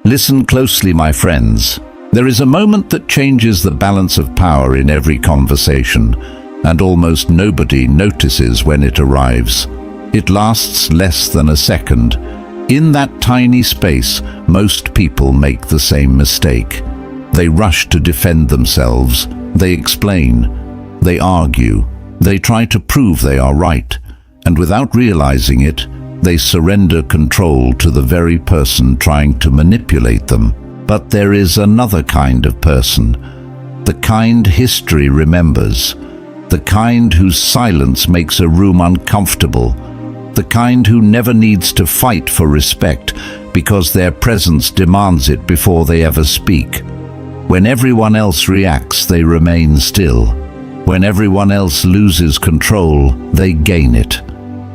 Listen closely, my friends. There is a moment that changes the balance of power in every conversation, and almost nobody notices when it arrives. It lasts less than a second. In that tiny space, most people make the same mistake. They rush to defend themselves. They explain. They argue. They try to prove they are right. And without realizing it, they surrender control to the very person trying to manipulate them. But there is another kind of person, the kind history remembers, the kind whose silence makes a room uncomfortable, the kind who never needs to fight for respect because their presence demands it before they ever speak. When everyone else reacts, they remain still. When everyone else loses control, they gain it.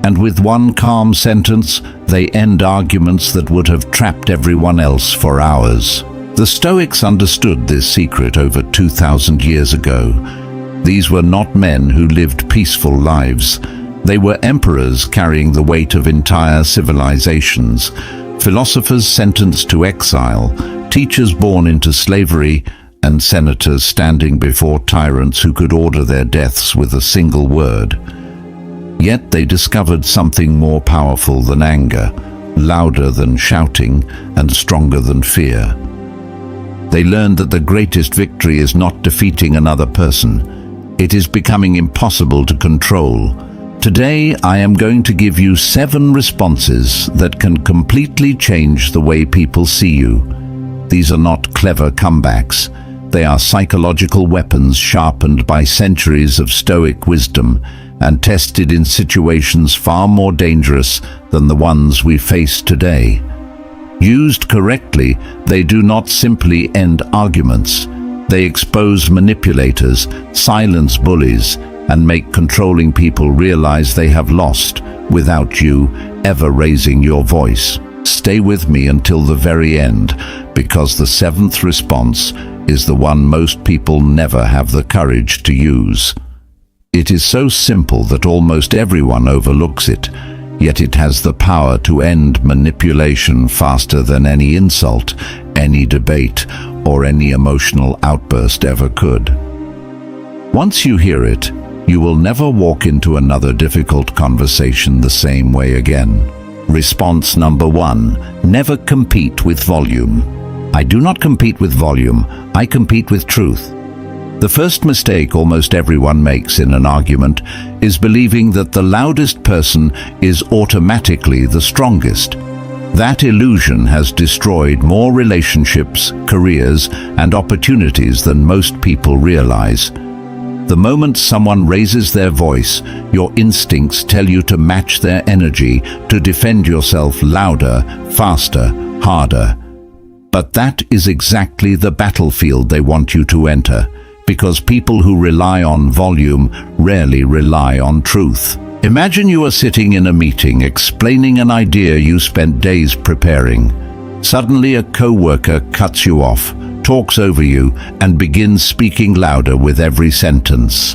And with one calm sentence, they end arguments that would have trapped everyone else for hours. The Stoics understood this secret over 2,000 years ago. These were not men who lived peaceful lives. They were emperors carrying the weight of entire civilizations, philosophers sentenced to exile, teachers born into slavery, and senators standing before tyrants who could order their deaths with a single word. Yet they discovered something more powerful than anger, louder than shouting, and stronger than fear. They learned that the greatest victory is not defeating another person. It is becoming impossible to control. Today, I am going to give you 7 responses that can completely change the way people see you. These are not clever comebacks. They are psychological weapons sharpened by centuries of Stoic wisdom and tested in situations far more dangerous than the ones we face today. Used correctly, they do not simply end arguments. They expose manipulators, silence bullies, and make controlling people realize they have lost without you ever raising your voice. Stay with me until the very end, because the 7th response is the one most people never have the courage to use. It is so simple that almost everyone overlooks it, yet it has the power to end manipulation faster than any insult, any debate, or any emotional outburst ever could. Once you hear it, you will never walk into another difficult conversation the same way again. Response number 1, never compete with volume. I do not compete with volume, I compete with truth. The first mistake almost everyone makes in an argument is believing that the loudest person is automatically the strongest. That illusion has destroyed more relationships, careers, and opportunities than most people realize. The moment someone raises their voice, your instincts tell you to match their energy, to defend yourself louder, faster, harder. But that is exactly the battlefield they want you to enter, because people who rely on volume rarely rely on truth. Imagine you are sitting in a meeting explaining an idea you spent days preparing. Suddenly a co-worker cuts you off, talks over you, and begins speaking louder with every sentence.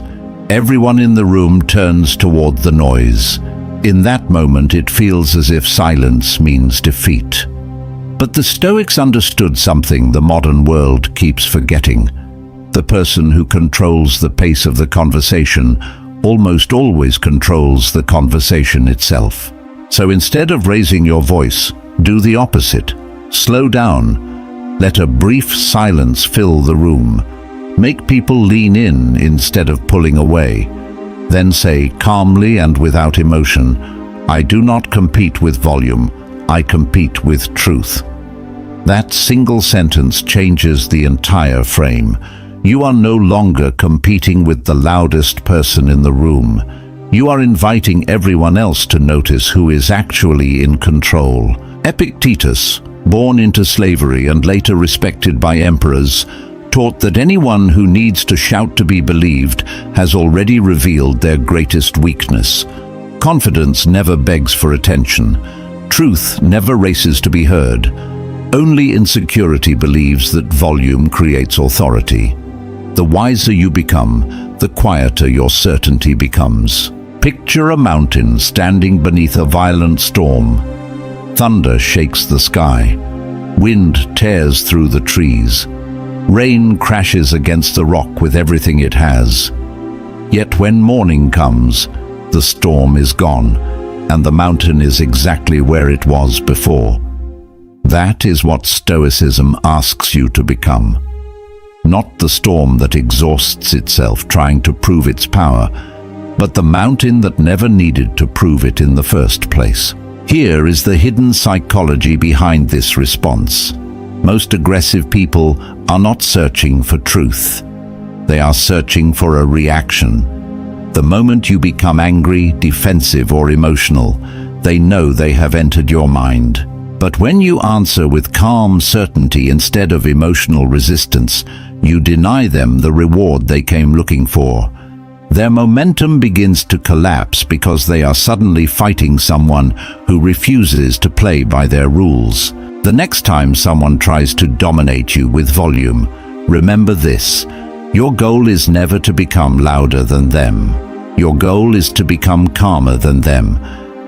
Everyone in the room turns toward the noise. In that moment, it feels as if silence means defeat. But the Stoics understood something the modern world keeps forgetting. The person who controls the pace of the conversation almost always controls the conversation itself. So instead of raising your voice, do the opposite. Slow down. Let a brief silence fill the room. Make people lean in instead of pulling away. Then say calmly and without emotion, I do not compete with volume, I compete with truth. That single sentence changes the entire frame. You are no longer competing with the loudest person in the room. You are inviting everyone else to notice who is actually in control. Epictetus, born into slavery and later respected by emperors, taught that anyone who needs to shout to be believed has already revealed their greatest weakness. Confidence never begs for attention. Truth never races to be heard. Only insecurity believes that volume creates authority. The wiser you become, the quieter your certainty becomes. Picture a mountain standing beneath a violent storm. Thunder shakes the sky. Wind tears through the trees. Rain crashes against the rock with everything it has. Yet when morning comes, the storm is gone, and the mountain is exactly where it was before. That is what Stoicism asks you to become. Not the storm that exhausts itself trying to prove its power, but the mountain that never needed to prove it in the first place. Here is the hidden psychology behind this response. Most aggressive people are not searching for truth. They are searching for a reaction. The moment you become angry, defensive, or emotional, they know they have entered your mind. But when you answer with calm certainty instead of emotional resistance, you deny them the reward they came looking for. Their momentum begins to collapse because they are suddenly fighting someone who refuses to play by their rules. The next time someone tries to dominate you with volume, remember this: your goal is never to become louder than them. Your goal is to become calmer than them,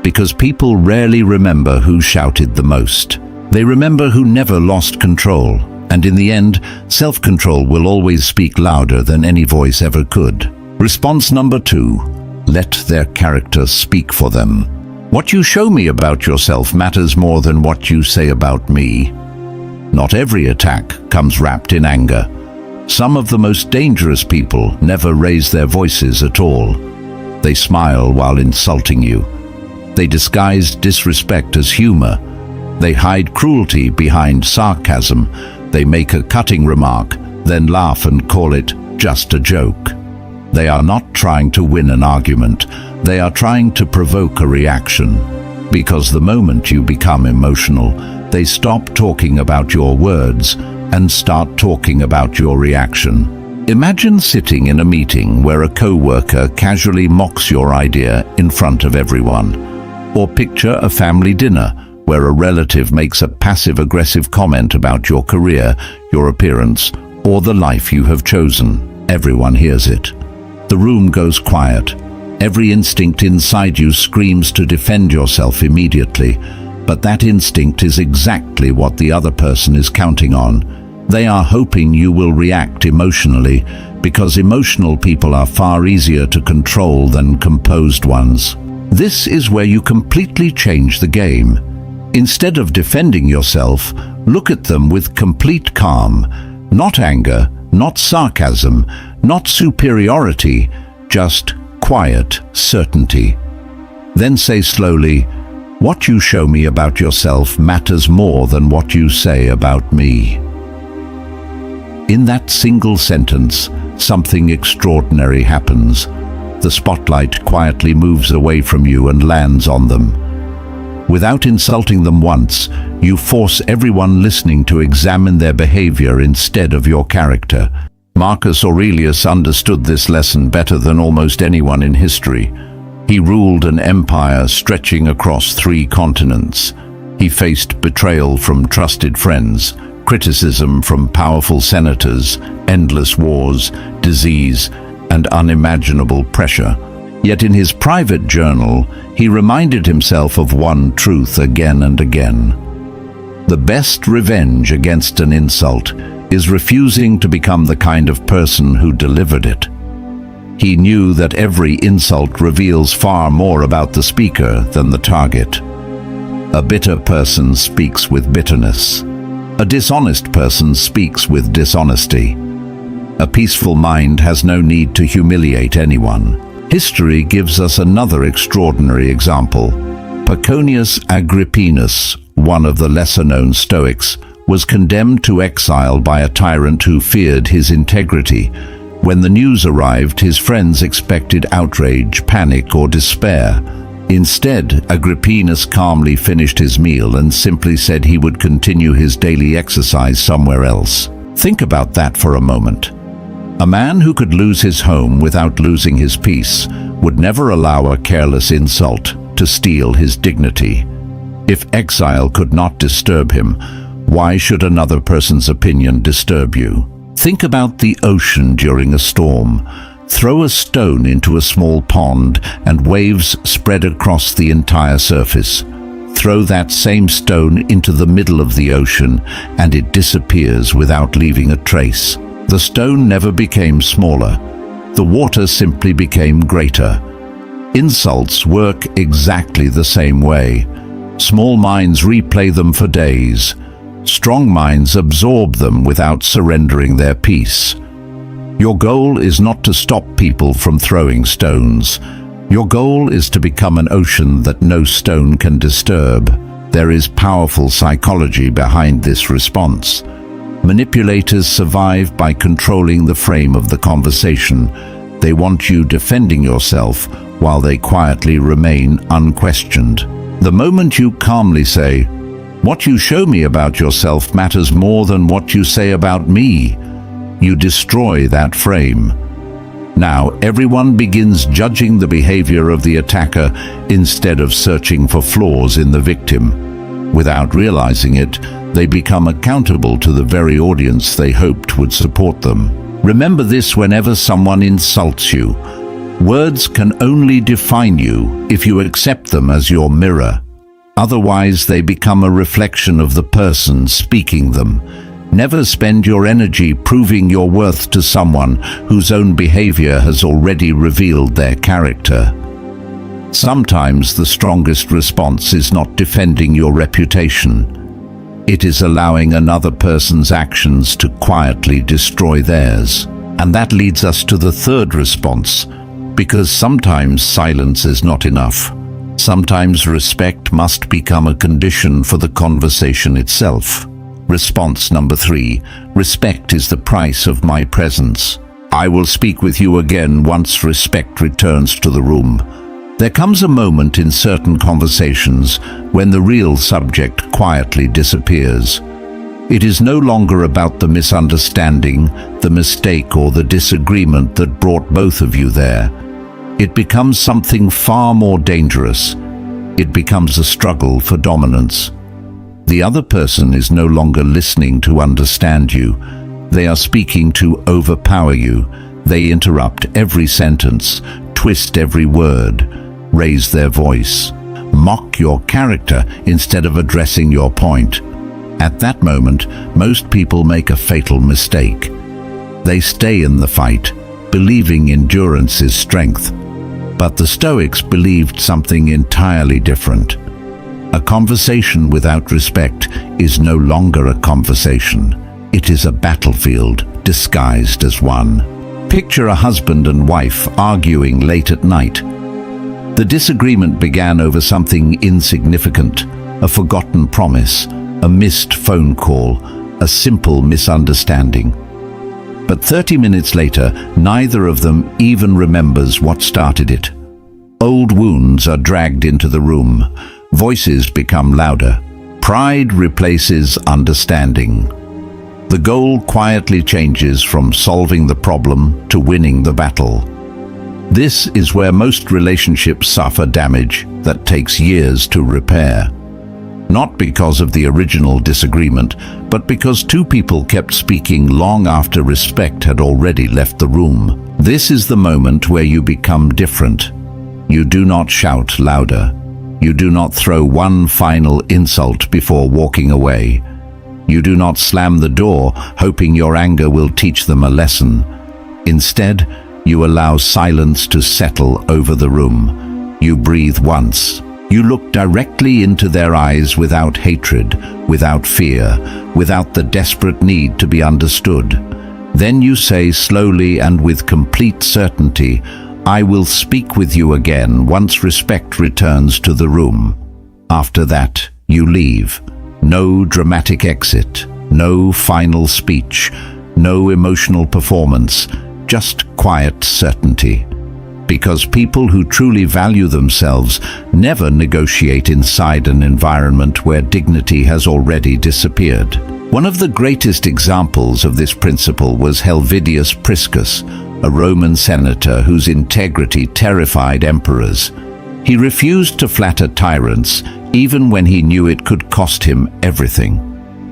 because people rarely remember who shouted the most. They remember who never lost control, and in the end, self-control will always speak louder than any voice ever could. Response number 2. Let their character speak for them. What you show me about yourself matters more than what you say about me. Not every attack comes wrapped in anger. Some of the most dangerous people never raise their voices at all. They smile while insulting you. They disguise disrespect as humor. They hide cruelty behind sarcasm. They make a cutting remark, then laugh and call it just a joke. They are not trying to win an argument. They are trying to provoke a reaction. Because the moment you become emotional, they stop talking about your words and start talking about your reaction. Imagine sitting in a meeting where a co-worker casually mocks your idea in front of everyone. Or picture a family dinner where a relative makes a passive-aggressive comment about your career, your appearance, or the life you have chosen. Everyone hears it. The room goes quiet. Every instinct inside you screams to defend yourself immediately, but that instinct is exactly what the other person is counting on. They are hoping you will react emotionally, because emotional people are far easier to control than composed ones. This is where you completely change the game. Instead of defending yourself, look at them with complete calm. Not anger, not sarcasm, not superiority, just quiet certainty. Then say slowly, "What you show me about yourself matters more than what you say about me." In that single sentence, something extraordinary happens. The spotlight quietly moves away from you and lands on them. Without insulting them once, you force everyone listening to examine their behavior instead of your character. Marcus Aurelius understood this lesson better than almost anyone in history. He ruled an empire stretching across 3 continents. He faced betrayal from trusted friends, criticism from powerful senators, endless wars, disease, and unimaginable pressure. Yet in his private journal, he reminded himself of one truth again and again. The best revenge against an insult is refusing to become the kind of person who delivered it. He knew that every insult reveals far more about the speaker than the target. A bitter person speaks with bitterness. A dishonest person speaks with dishonesty. A peaceful mind has no need to humiliate anyone. History gives us another extraordinary example. Pausanias Agrippinus, one of the lesser-known Stoics, was condemned to exile by a tyrant who feared his integrity. When the news arrived, his friends expected outrage, panic, or despair. Instead, Agrippinus calmly finished his meal and simply said he would continue his daily exercise somewhere else. Think about that for a moment. A man who could lose his home without losing his peace would never allow a careless insult to steal his dignity. If exile could not disturb him, why should another person's opinion disturb you? Think about the ocean during a storm. Throw a stone into a small pond and waves spread across the entire surface. Throw that same stone into the middle of the ocean and it disappears without leaving a trace. The stone never became smaller. The water simply became greater. Insults work exactly the same way. Small minds replay them for days. Strong minds absorb them without surrendering their peace. Your goal is not to stop people from throwing stones. Your goal is to become an ocean that no stone can disturb. There is powerful psychology behind this response. Manipulators survive by controlling the frame of the conversation. They want you defending yourself while they quietly remain unquestioned. The moment you calmly say, "What you show me about yourself matters more than what you say about me," you destroy that frame. Now everyone begins judging the behavior of the attacker instead of searching for flaws in the victim. Without realizing it, they become accountable to the very audience they hoped would support them. Remember this whenever someone insults you. Words can only define you if you accept them as your mirror. Otherwise, they become a reflection of the person speaking them. Never spend your energy proving your worth to someone whose own behavior has already revealed their character. Sometimes the strongest response is not defending your reputation. It is allowing another person's actions to quietly destroy theirs. And that leads us to the third response, because sometimes silence is not enough. Sometimes respect must become a condition for the conversation itself. Response number 3, respect is the price of my presence. I will speak with you again once respect returns to the room. There comes a moment in certain conversations when the real subject quietly disappears. It is no longer about the misunderstanding, the mistake, or the disagreement that brought both of you there. It becomes something far more dangerous. It becomes a struggle for dominance. The other person is no longer listening to understand you. They are speaking to overpower you. They interrupt every sentence, twist every word, raise their voice, mock your character instead of addressing your point. At that moment, most people make a fatal mistake. They stay in the fight, believing endurance is strength. But the Stoics believed something entirely different. A conversation without respect is no longer a conversation. It is a battlefield disguised as one. Picture a husband and wife arguing late at night. The disagreement began over something insignificant, a forgotten promise, a missed phone call, a simple misunderstanding. But 30 minutes later, neither of them even remembers what started it. Old wounds are dragged into the room. Voices become louder. Pride replaces understanding. The goal quietly changes from solving the problem to winning the battle. This is where most relationships suffer damage that takes years to repair. Not because of the original disagreement, but because two people kept speaking long after respect had already left the room. This is the moment where you become different. You do not shout louder. You do not throw one final insult before walking away. You do not slam the door, hoping your anger will teach them a lesson. Instead, you allow silence to settle over the room. You breathe once. You look directly into their eyes without hatred, without fear, without the desperate need to be understood. Then you say slowly and with complete certainty, I will speak with you again once respect returns to the room. After that, you leave. No dramatic exit, no final speech, no emotional performance, just quiet certainty. Because people who truly value themselves never negotiate inside an environment where dignity has already disappeared. One of the greatest examples of this principle was Helvidius Priscus, a Roman senator whose integrity terrified emperors. He refused to flatter tyrants, even when he knew it could cost him everything.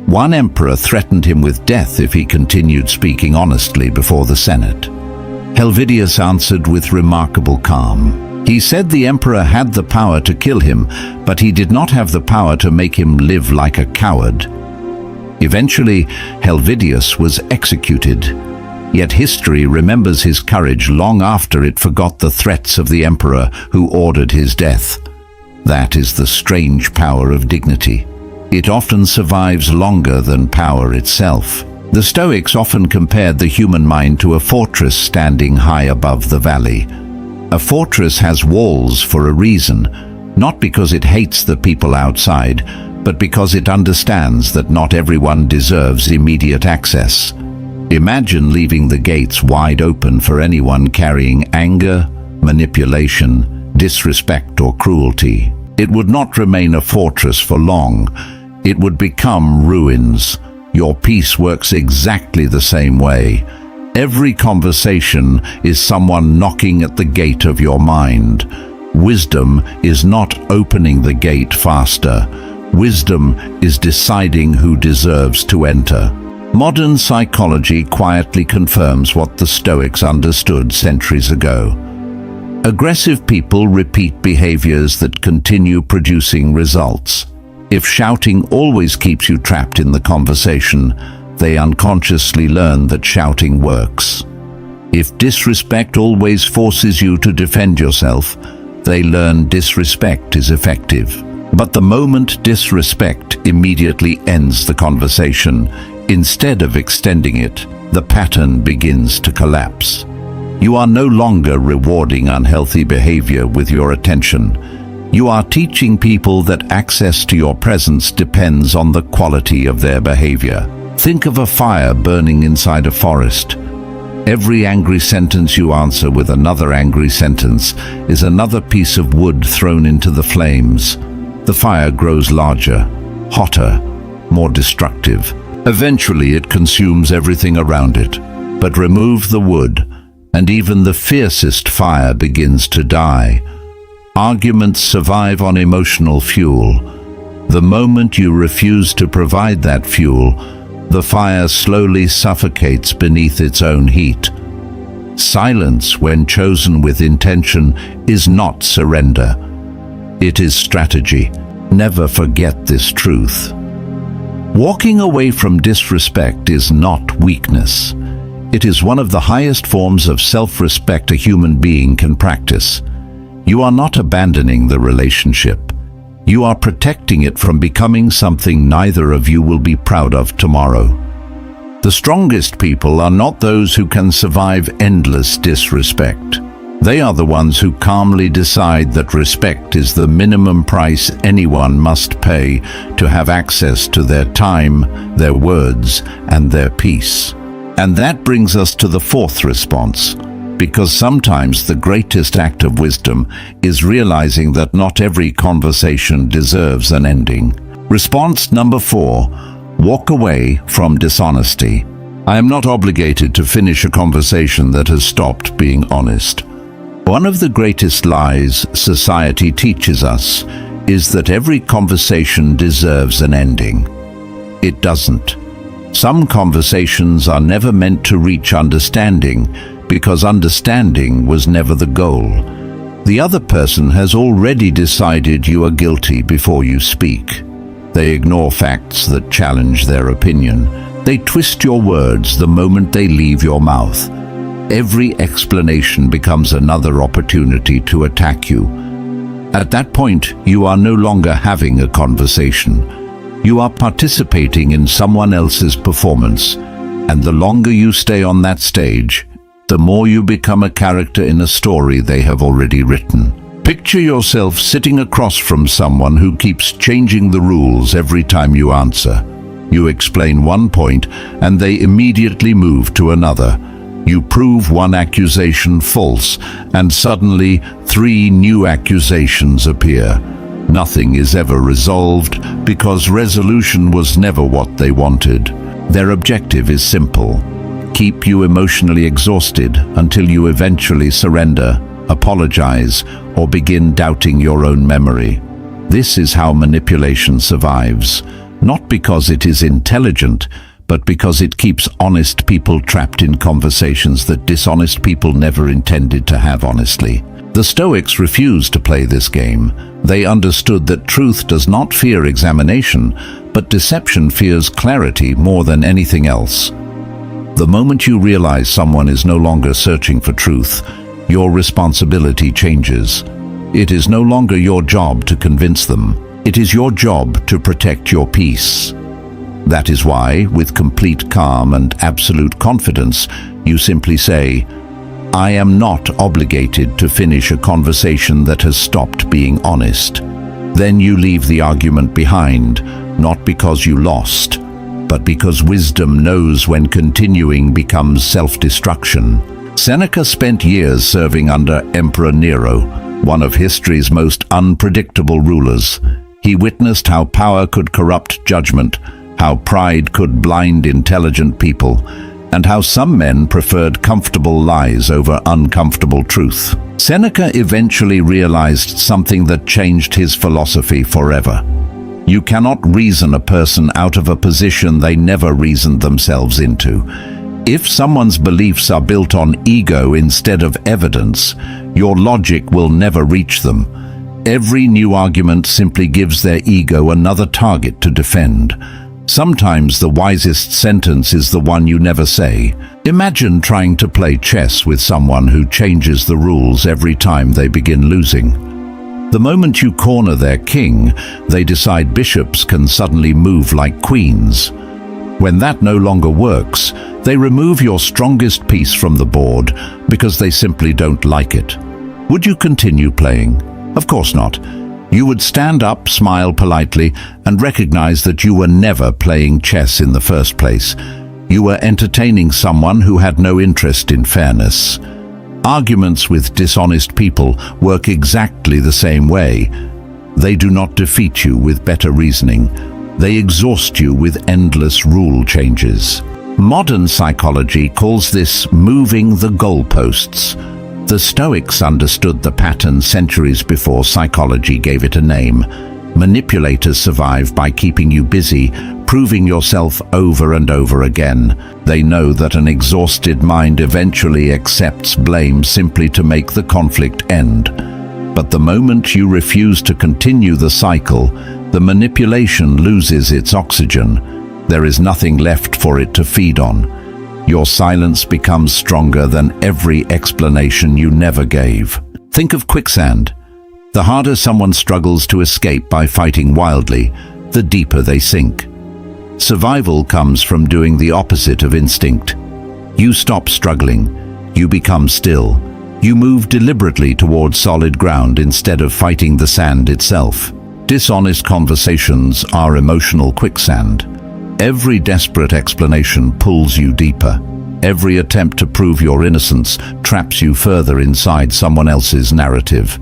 One emperor threatened him with death if he continued speaking honestly before the Senate. Helvidius answered with remarkable calm, He said the emperor had the power to kill him, but he did not have the power to make him live like a coward. Eventually, Helvidius was executed. Yet history remembers his courage long after it forgot the threats of the emperor who ordered his death. That is the strange power of dignity. It often survives longer than power itself. The Stoics often compared the human mind to a fortress standing high above the valley. A fortress has walls for a reason, not because it hates the people outside, but because it understands that not everyone deserves immediate access. Imagine leaving the gates wide open for anyone carrying anger, manipulation, disrespect or cruelty. It would not remain a fortress for long. It would become ruins. Your peace works exactly the same way. Every conversation is someone knocking at the gate of your mind. Wisdom is not opening the gate faster. Wisdom is deciding who deserves to enter. Modern psychology quietly confirms what the Stoics understood centuries ago. Aggressive people repeat behaviors that continue producing results. If shouting always keeps you trapped in the conversation, they unconsciously learn that shouting works. If disrespect always forces you to defend yourself, they learn disrespect is effective. But the moment disrespect immediately ends the conversation, instead of extending it, the pattern begins to collapse. You are no longer rewarding unhealthy behavior with your attention. You are teaching people that access to your presence depends on the quality of their behavior. Think of a fire burning inside a forest. Every angry sentence you answer with another angry sentence is another piece of wood thrown into the flames. The fire grows larger, hotter, more destructive. Eventually it consumes everything around it. But remove the wood, and even the fiercest fire begins to die. Arguments survive on emotional fuel. The moment you refuse to provide that fuel, the fire slowly suffocates beneath its own heat. Silence, when chosen with intention, is not surrender. It is strategy. Never forget this truth. Walking away from disrespect is not weakness. It is one of the highest forms of self-respect a human being can practice. You are not abandoning the relationship. You are protecting it from becoming something neither of you will be proud of tomorrow. The strongest people are not those who can survive endless disrespect. They are the ones who calmly decide that respect is the minimum price anyone must pay to have access to their time, their words, and their peace. And that brings us to the fourth response, because sometimes the greatest act of wisdom is realizing that not every conversation deserves an ending. Response number 4, walk away from dishonesty. I am not obligated to finish a conversation that has stopped being honest. One of the greatest lies society teaches us is that every conversation deserves an ending. It doesn't. Some conversations are never meant to reach understanding because understanding was never the goal. The other person has already decided you are guilty before you speak. They ignore facts that challenge their opinion. They twist your words the moment they leave your mouth. Every explanation becomes another opportunity to attack you. At that point, you are no longer having a conversation. You are participating in someone else's performance, and the longer you stay on that stage, the more you become a character in a story they have already written. Picture yourself sitting across from someone who keeps changing the rules every time you answer. You explain one point, and they immediately move to another. You prove one accusation false, and suddenly 3 new accusations appear. Nothing is ever resolved because resolution was never what they wanted. Their objective is simple: keep you emotionally exhausted until you eventually surrender, apologize, or begin doubting your own memory. This is how manipulation survives, not because it is intelligent, but because it keeps honest people trapped in conversations that dishonest people never intended to have honestly. The Stoics refused to play this game. They understood that truth does not fear examination, but deception fears clarity more than anything else. The moment you realize someone is no longer searching for truth, your responsibility changes. It is no longer your job to convince them. It is your job to protect your peace. That is why, with complete calm and absolute confidence, you simply say, "I am not obligated to finish a conversation that has stopped being honest." Then you leave the argument behind, not because you lost, but because wisdom knows when continuing becomes self-destruction. Seneca spent years serving under Emperor Nero, one of history's most unpredictable rulers. He witnessed how power could corrupt judgment, how pride could blind intelligent people, and how some men preferred comfortable lies over uncomfortable truth. Seneca eventually realized something that changed his philosophy forever. You cannot reason a person out of a position they never reasoned themselves into. If someone's beliefs are built on ego instead of evidence, your logic will never reach them. Every new argument simply gives their ego another target to defend. Sometimes the wisest sentence is the one you never say. Imagine trying to play chess with someone who changes the rules every time they begin losing. The moment you corner their king, they decide bishops can suddenly move like queens. When that no longer works, they remove your strongest piece from the board because they simply don't like it. Would you continue playing? Of course not. You would stand up, smile politely, and recognize that you were never playing chess in the first place. You were entertaining someone who had no interest in fairness. Arguments with dishonest people work exactly the same way. They do not defeat you with better reasoning. They exhaust you with endless rule changes. Modern psychology calls this moving the goalposts. The Stoics understood the pattern centuries before psychology gave it a name. Manipulators survive by keeping you busy, proving yourself over and over again. They know that an exhausted mind eventually accepts blame simply to make the conflict end. But the moment you refuse to continue the cycle, the manipulation loses its oxygen. There is nothing left for it to feed on. Your silence becomes stronger than every explanation you never gave. Think of quicksand. The harder someone struggles to escape by fighting wildly, the deeper they sink. Survival comes from doing the opposite of instinct. You stop struggling. You become still. You move deliberately toward solid ground instead of fighting the sand itself. Dishonest conversations are emotional quicksand. Every desperate explanation pulls you deeper. Every attempt to prove your innocence traps you further inside someone else's narrative.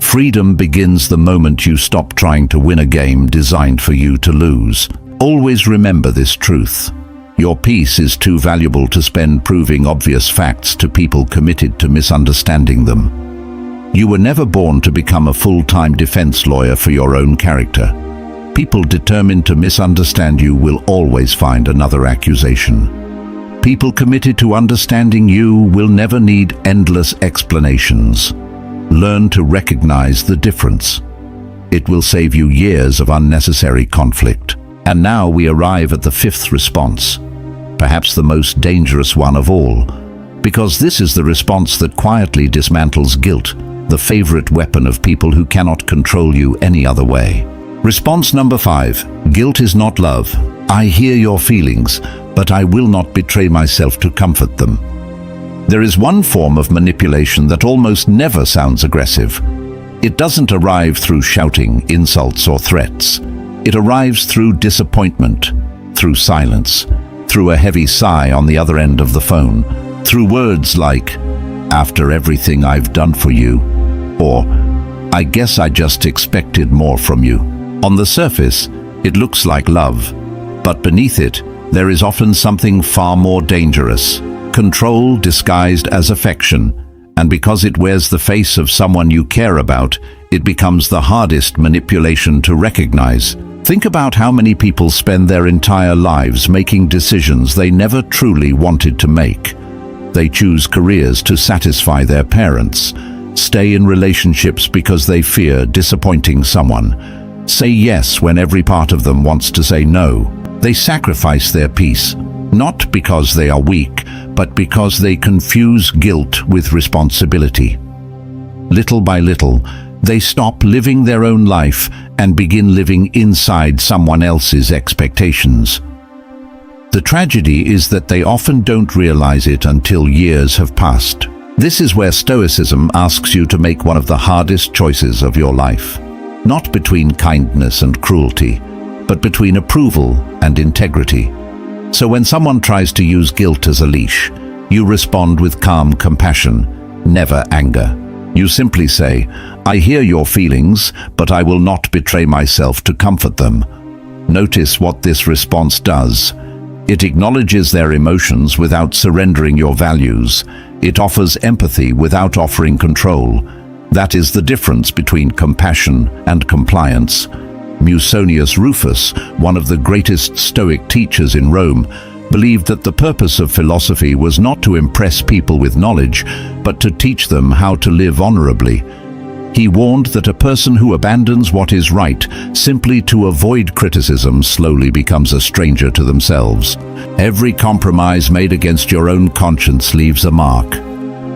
Freedom begins the moment you stop trying to win a game designed for you to lose. Always remember this truth. Your peace is too valuable to spend proving obvious facts to people committed to misunderstanding them. You were never born to become a full-time defense lawyer for your own character. People determined to misunderstand you will always find another accusation. People committed to understanding you will never need endless explanations. Learn to recognize the difference. It will save you years of unnecessary conflict. And now we arrive at the fifth response, perhaps the most dangerous one of all, because this is the response that quietly dismantles guilt, the favorite weapon of people who cannot control you any other way. Response number 5. Guilt is not love. I hear your feelings, but I will not betray myself to comfort them. There is one form of manipulation that almost never sounds aggressive. It doesn't arrive through shouting, insults, or threats. It arrives through disappointment, through silence, through a heavy sigh on the other end of the phone, through words like, "After everything I've done for you," or "I guess I just expected more from you." On the surface, it looks like love, but beneath it, there is often something far more dangerous. Control disguised as affection, and because it wears the face of someone you care about, it becomes the hardest manipulation to recognize. Think about how many people spend their entire lives making decisions they never truly wanted to make. They choose careers to satisfy their parents, stay in relationships because they fear disappointing someone, say yes when every part of them wants to say no. They sacrifice their peace, not because they are weak, but because they confuse guilt with responsibility. Little by little, they stop living their own life and begin living inside someone else's expectations. The tragedy is that they often don't realize it until years have passed. This is where Stoicism asks you to make one of the hardest choices of your life. Not between kindness and cruelty, but between approval and integrity. So when someone tries to use guilt as a leash, you respond with calm compassion, never anger. You simply say, "I hear your feelings, but I will not betray myself to comfort them." Notice what this response does. It acknowledges their emotions without surrendering your values. It offers empathy without offering control. That is the difference between compassion and compliance. Musonius Rufus, one of the greatest Stoic teachers in Rome, believed that the purpose of philosophy was not to impress people with knowledge, but to teach them how to live honorably. He warned that a person who abandons what is right simply to avoid criticism slowly becomes a stranger to themselves. Every compromise made against your own conscience leaves a mark.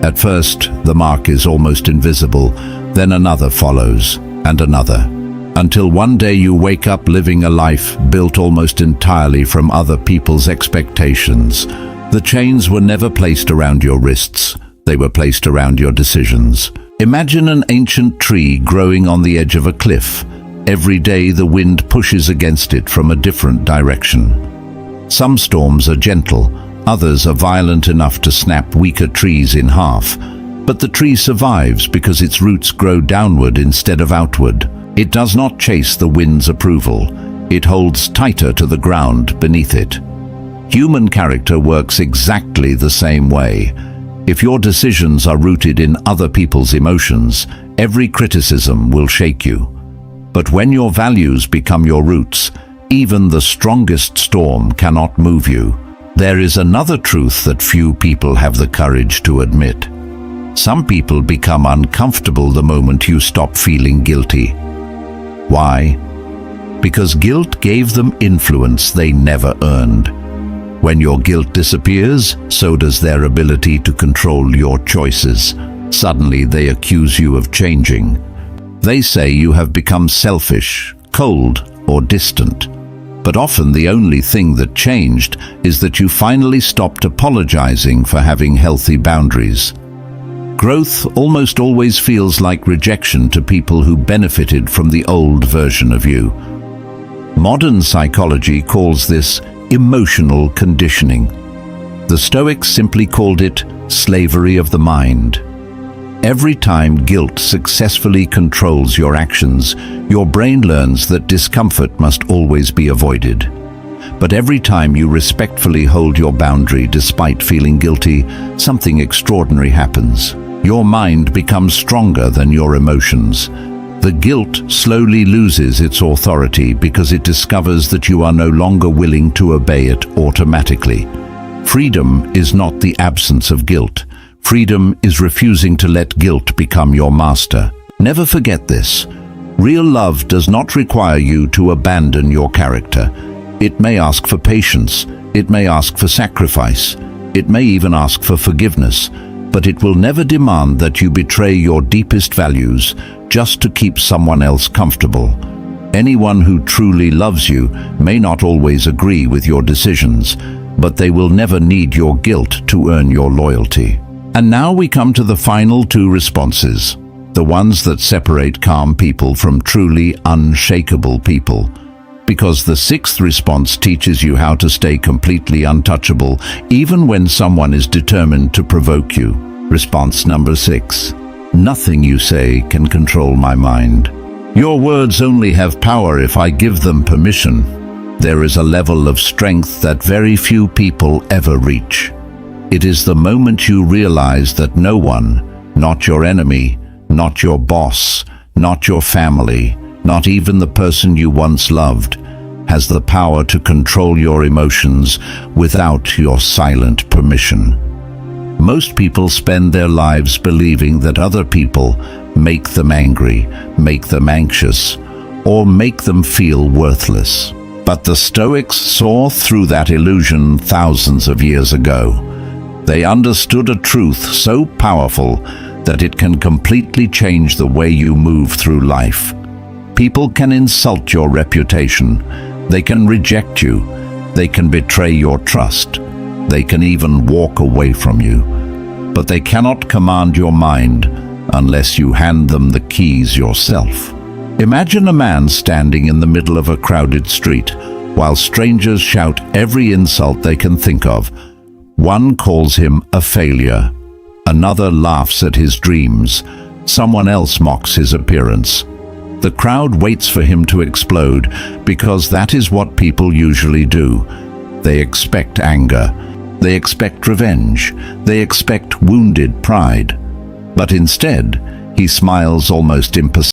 At first, the mark is almost invisible, then another follows, and another, until one day you wake up living a life built almost entirely from other people's expectations. The chains were never placed around your wrists, they were placed around your decisions. Imagine an ancient tree growing on the edge of a cliff. Every day the wind pushes against it from a different direction. Some storms are gentle, others are violent enough to snap weaker trees in half. But the tree survives because its roots grow downward instead of outward. It does not chase the wind's approval. It holds tighter to the ground beneath it. Human character works exactly the same way. If your decisions are rooted in other people's emotions, every criticism will shake you. But when your values become your roots, even the strongest storm cannot move you. There is another truth that few people have the courage to admit. Some people become uncomfortable the moment you stop feeling guilty. Why? Because guilt gave them influence they never earned. When your guilt disappears, so does their ability to control your choices. Suddenly they accuse you of changing. They say you have become selfish, cold, or distant. But often the only thing that changed is that you finally stopped apologizing for having healthy boundaries. Growth almost always feels like rejection to people who benefited from the old version of you. Modern psychology calls this emotional conditioning. The Stoics simply called it slavery of the mind. Every time guilt successfully controls your actions, your brain learns that discomfort must always be avoided. But every time you respectfully hold your boundary despite feeling guilty, something extraordinary happens. Your mind becomes stronger than your emotions. The guilt slowly loses its authority because it discovers that you are no longer willing to obey it automatically. Freedom is not the absence of guilt. Freedom is refusing to let guilt become your master. Never forget this. Real love does not require you to abandon your character. It may ask for patience. It may ask for sacrifice. It may even ask for forgiveness. But it will never demand that you betray your deepest values just to keep someone else comfortable. Anyone who truly loves you may not always agree with your decisions, but they will never need your guilt to earn your loyalty. And now we come to the final two responses, the ones that separate calm people from truly unshakable people. Because the sixth response teaches you how to stay completely untouchable, even when someone is determined to provoke you. Response number 6. Nothing you say can control my mind. Your words only have power if I give them permission. There is a level of strength that very few people ever reach. It is the moment you realize that no one, not your enemy, not your boss, not your family, not even the person you once loved, has the power to control your emotions without your silent permission. Most people spend their lives believing that other people make them angry, make them anxious, or make them feel worthless. But the Stoics saw through that illusion thousands of years ago. They understood a truth so powerful that it can completely change the way you move through life. People can insult your reputation, they can reject you, they can betray your trust, they can even walk away from you. But they cannot command your mind unless you hand them the keys yourself. Imagine a man standing in the middle of a crowded street while strangers shout every insult they can think of. One calls him a failure, another laughs at his dreams, someone else mocks his appearance. The crowd waits for him to explode because that is what people usually do. They expect anger, they expect revenge, they expect wounded pride. But instead, he smiles almost imperceptibly.